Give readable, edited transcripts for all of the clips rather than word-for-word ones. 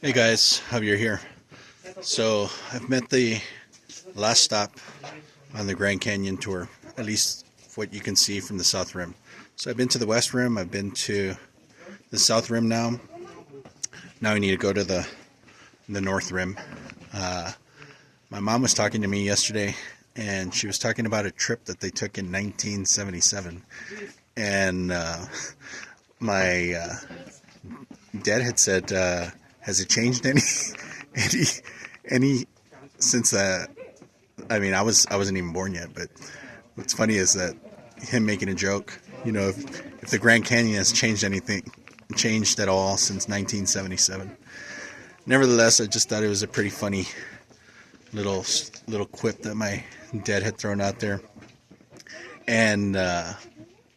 Hey guys, Javier here. So I've met the last stop on the Grand Canyon tour, at least what you can see from the South Rim. So I've been to the West Rim, I've been to the South Rim now. Now I need to go to the North Rim. Uh, my mom was talking to me yesterday, and she was talking about a trip that they took in 1977. And my dad had said, "Has it changed any, any, any since that?" I mean, I wasn't even born yet. But what's funny is that him making a joke. If the Grand Canyon has changed at all since 1977. Nevertheless, I just thought it was a pretty funny little little quip that my dad had thrown out there. And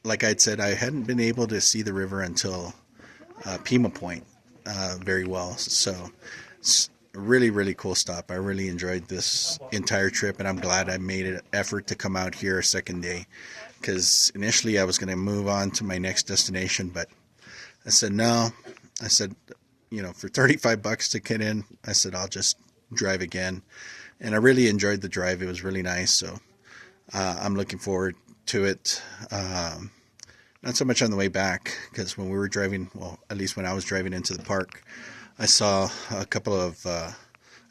like I'd said, I hadn't been able to see the river until Pima Point very well. So it's a really, really cool stop. I really enjoyed this entire trip, and I'm glad I made an effort to come out here a second day, because initially I was going to move on to my next destination, but I said no. I said, for 35 bucks to get in, I said I'll just drive again. And I really enjoyed the drive. It was really nice. So I'm looking forward to it. Not so much on the way back, because when we were driving, well, at least when I was driving into the park, I saw a couple of, I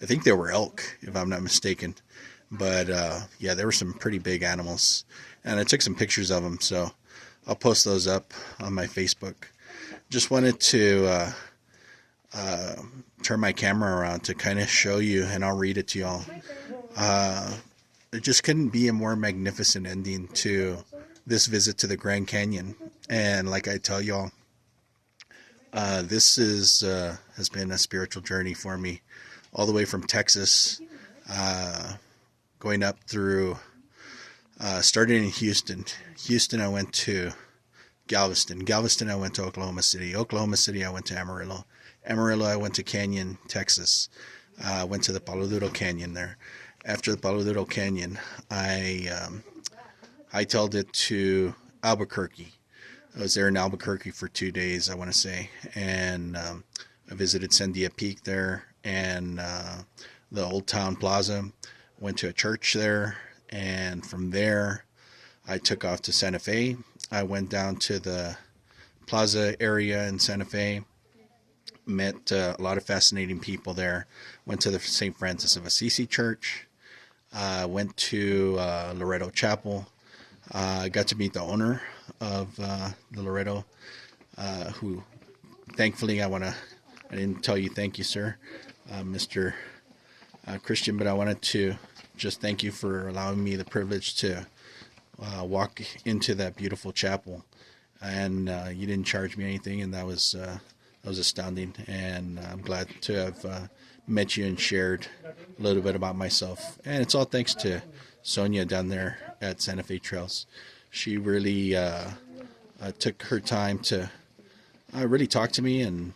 think they were elk, if I'm not mistaken. But yeah, there were some pretty big animals, and I took some pictures of them, so I'll post those up on my Facebook. Just wanted to turn my camera around to kind of show you, and I'll read it to y'all. It just couldn't be a more magnificent ending to this visit to the Grand Canyon. And like I tell y'all, this has been a spiritual journey for me, all the way from Texas, going up through, starting in Houston. Houston, I went to Galveston. Galveston, I went to Oklahoma City. Oklahoma City, I went to Amarillo. Amarillo, I went to Canyon, Texas. Went to the Palo Duro Canyon there. After the Palo Duro Canyon, I hightailed it to Albuquerque. I was there in Albuquerque for 2 days, I want to say, and I visited Sandia Peak there and the Old Town Plaza. Went to a church there, and from there I took off to Santa Fe. I went down to the plaza area in Santa Fe, met a lot of fascinating people there. Went to the St. Francis of Assisi Church. Went to Loretto Chapel. I got to meet the owner of the Loretto, who thankfully I didn't tell you thank you, sir, Mr. Christian, but I wanted to just thank you for allowing me the privilege to walk into that beautiful chapel. And you didn't charge me anything, and that was astounding. And I'm glad to have met you and shared a little bit about myself. And it's all thanks to Sonia down there at Santa Fe Trails. She really took her time to really talk to me, and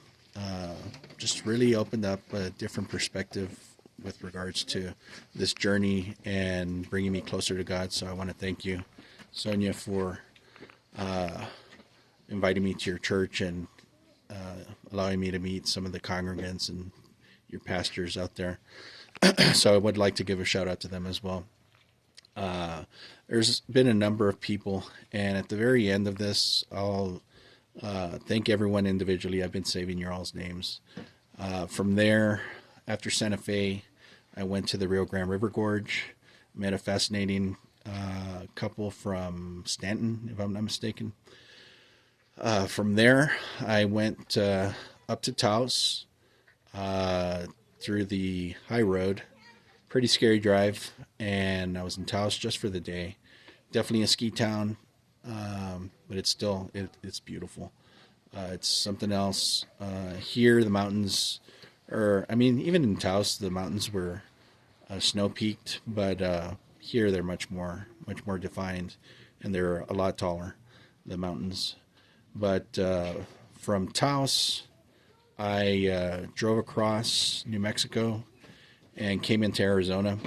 just really opened up a different perspective with regards to this journey and bringing me closer to God. So I want to thank you, Sonia, for inviting me to your church and allowing me to meet some of the congregants and your pastors out there. So I would like to give a shout out to them as well. There's been a number of people, and at the very end of this, I'll thank everyone individually. I've been saving your all's names. From there, after Santa Fe, I went to the Rio Grande River Gorge, met a fascinating couple from Stanton, if I'm not mistaken. From there, I went up to Taos through the high road. Pretty scary drive, and I was in Taos just for the day. Definitely a ski town, but it's still it's beautiful. It's something else. Here, the mountains even in Taos, the mountains were snow peaked, but here they're much more defined, and they're a lot taller, the mountains. But from Taos, I drove across New Mexico and came into Arizona.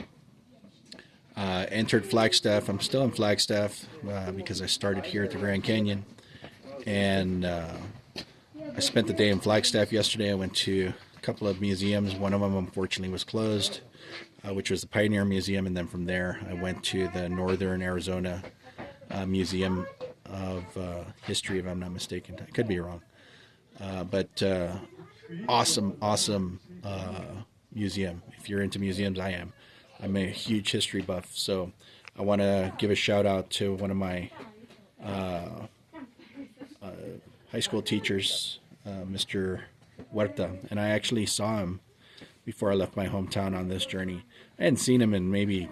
Entered Flagstaff. I'm still in Flagstaff because I started here at the Grand Canyon. And I spent the day in Flagstaff yesterday. I went to couple of museums. One of them, unfortunately, was closed, which was the Pioneer Museum, and then from there, I went to the Northern Arizona Museum of History, if I'm not mistaken. I could be wrong, but awesome museum. If you're into museums, I am. I'm a huge history buff, so I want to give a shout out to one of my high school teachers, Mr. Huerta, and I actually saw him before I left my hometown on this journey. I hadn't seen him in maybe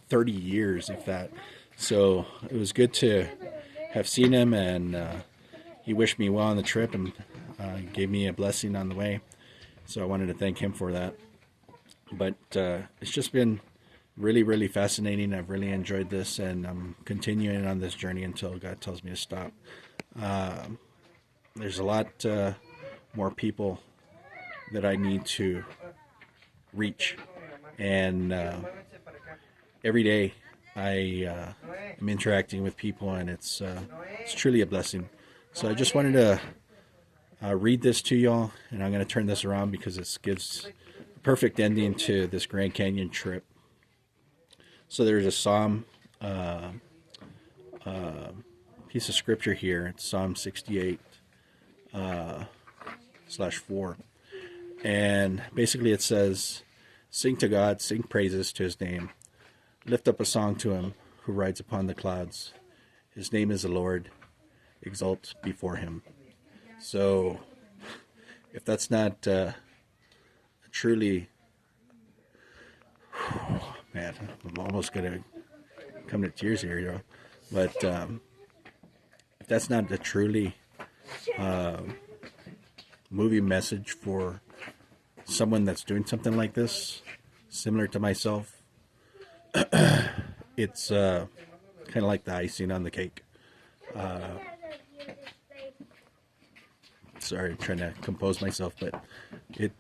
30 years, if that. So it was good to have seen him, and he wished me well on the trip and gave me a blessing on the way. So I wanted to thank him for that. But it's just been really fascinating. I've really enjoyed this, and I'm continuing on this journey until God tells me to stop. There's a lot more people that I need to reach, and every day I am interacting with people, and it's truly a blessing. So I just wanted to read this to y'all, and I'm going to turn this around because it gives a perfect ending to this Grand Canyon trip. So there's a Psalm, piece of scripture here. It's Psalm 68 /4. And basically it says, "Sing to God, sing praises to his name. Lift up a song to him who rides upon the clouds. His name is the Lord. Exult before him." So if that's not truly, man, I'm almost going to come to tears here, you know. But if that's not a truly moving message for someone that's doing something like this, similar to myself, it's kind of like the icing on the cake. Sorry, I'm trying to compose myself, but it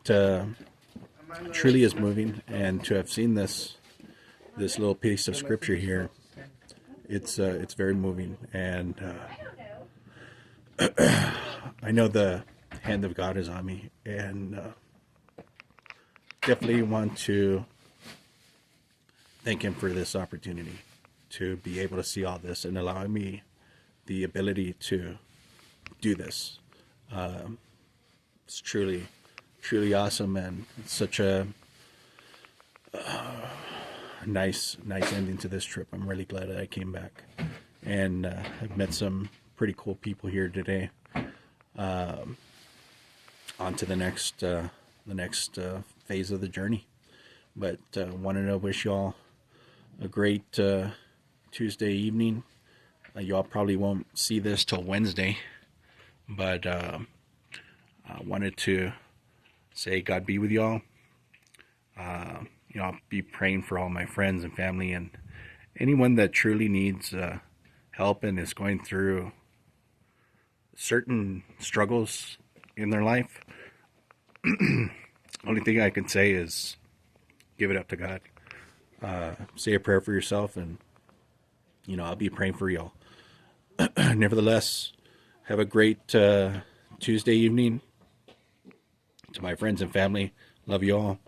truly is moving, and to have seen this little piece of scripture here, it's very moving, and I know the hand of God is on me, and definitely want to thank him for this opportunity to be able to see all this and allowing me the ability to do this. It's truly awesome, and it's such a nice ending to this trip. I'm really glad that I came back, and I've met some pretty cool people here today. On to the next phase of the journey. But wanted to wish y'all a great Tuesday evening. Y'all probably won't see this till Wednesday, but I wanted to say God be with y'all. I'll be praying for all my friends and family and anyone that truly needs help and is going through certain struggles in their life. Only thing I can say is give it up to God. Say a prayer for yourself, and I'll be praying for y'all. Nevertheless, have a great Tuesday evening. To my friends and family, love you all.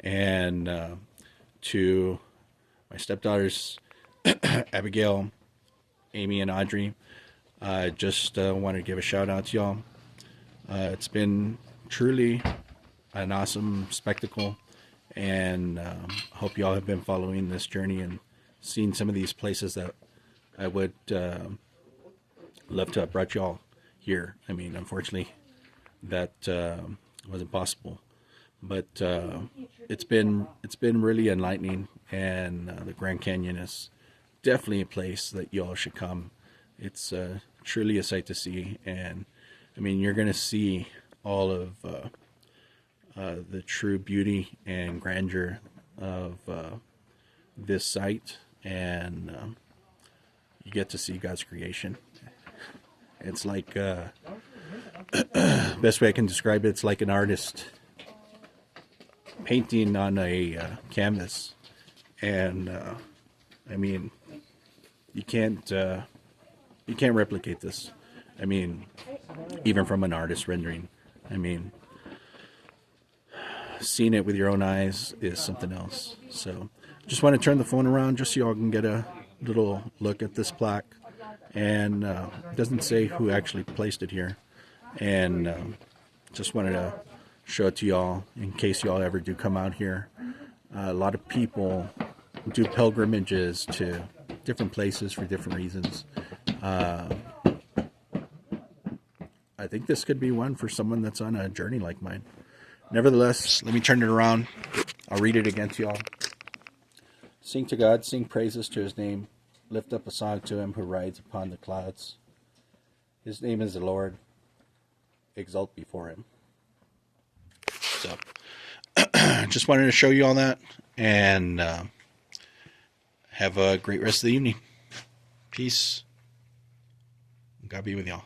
And to my stepdaughters, Abigail, Amy, and Audrey, just want to give a shout out to y'all. It's been truly an awesome spectacle, and hope y'all have been following this journey and seen some of these places that I would love to have brought y'all here. I mean, unfortunately, that wasn't possible, but it's been really enlightening, and the Grand Canyon is definitely a place that y'all should come. It's truly a sight to see, and I mean, you're going to see all of the true beauty and grandeur of this site, and you get to see God's creation. It's like, best way I can describe it, it's like an artist painting on a canvas, and I mean, you can't replicate this. I mean, even from an artist rendering. I mean, seeing it with your own eyes is something else. So just want to turn the phone around just so y'all can get a little look at this plaque. And it doesn't say who actually placed it here. And just wanted to show it to y'all in case y'all ever do come out here. A lot of people do pilgrimages to different places for different reasons. I think this could be one for someone that's on a journey like mine. Nevertheless, let me turn it around. I'll read it again to y'all. Sing to God, sing praises to his name. Lift up a song to him who rides upon the clouds. His name is the Lord. Exult before him. So, just wanted to show you all that. And have a great rest of the evening. Peace. God be with y'all.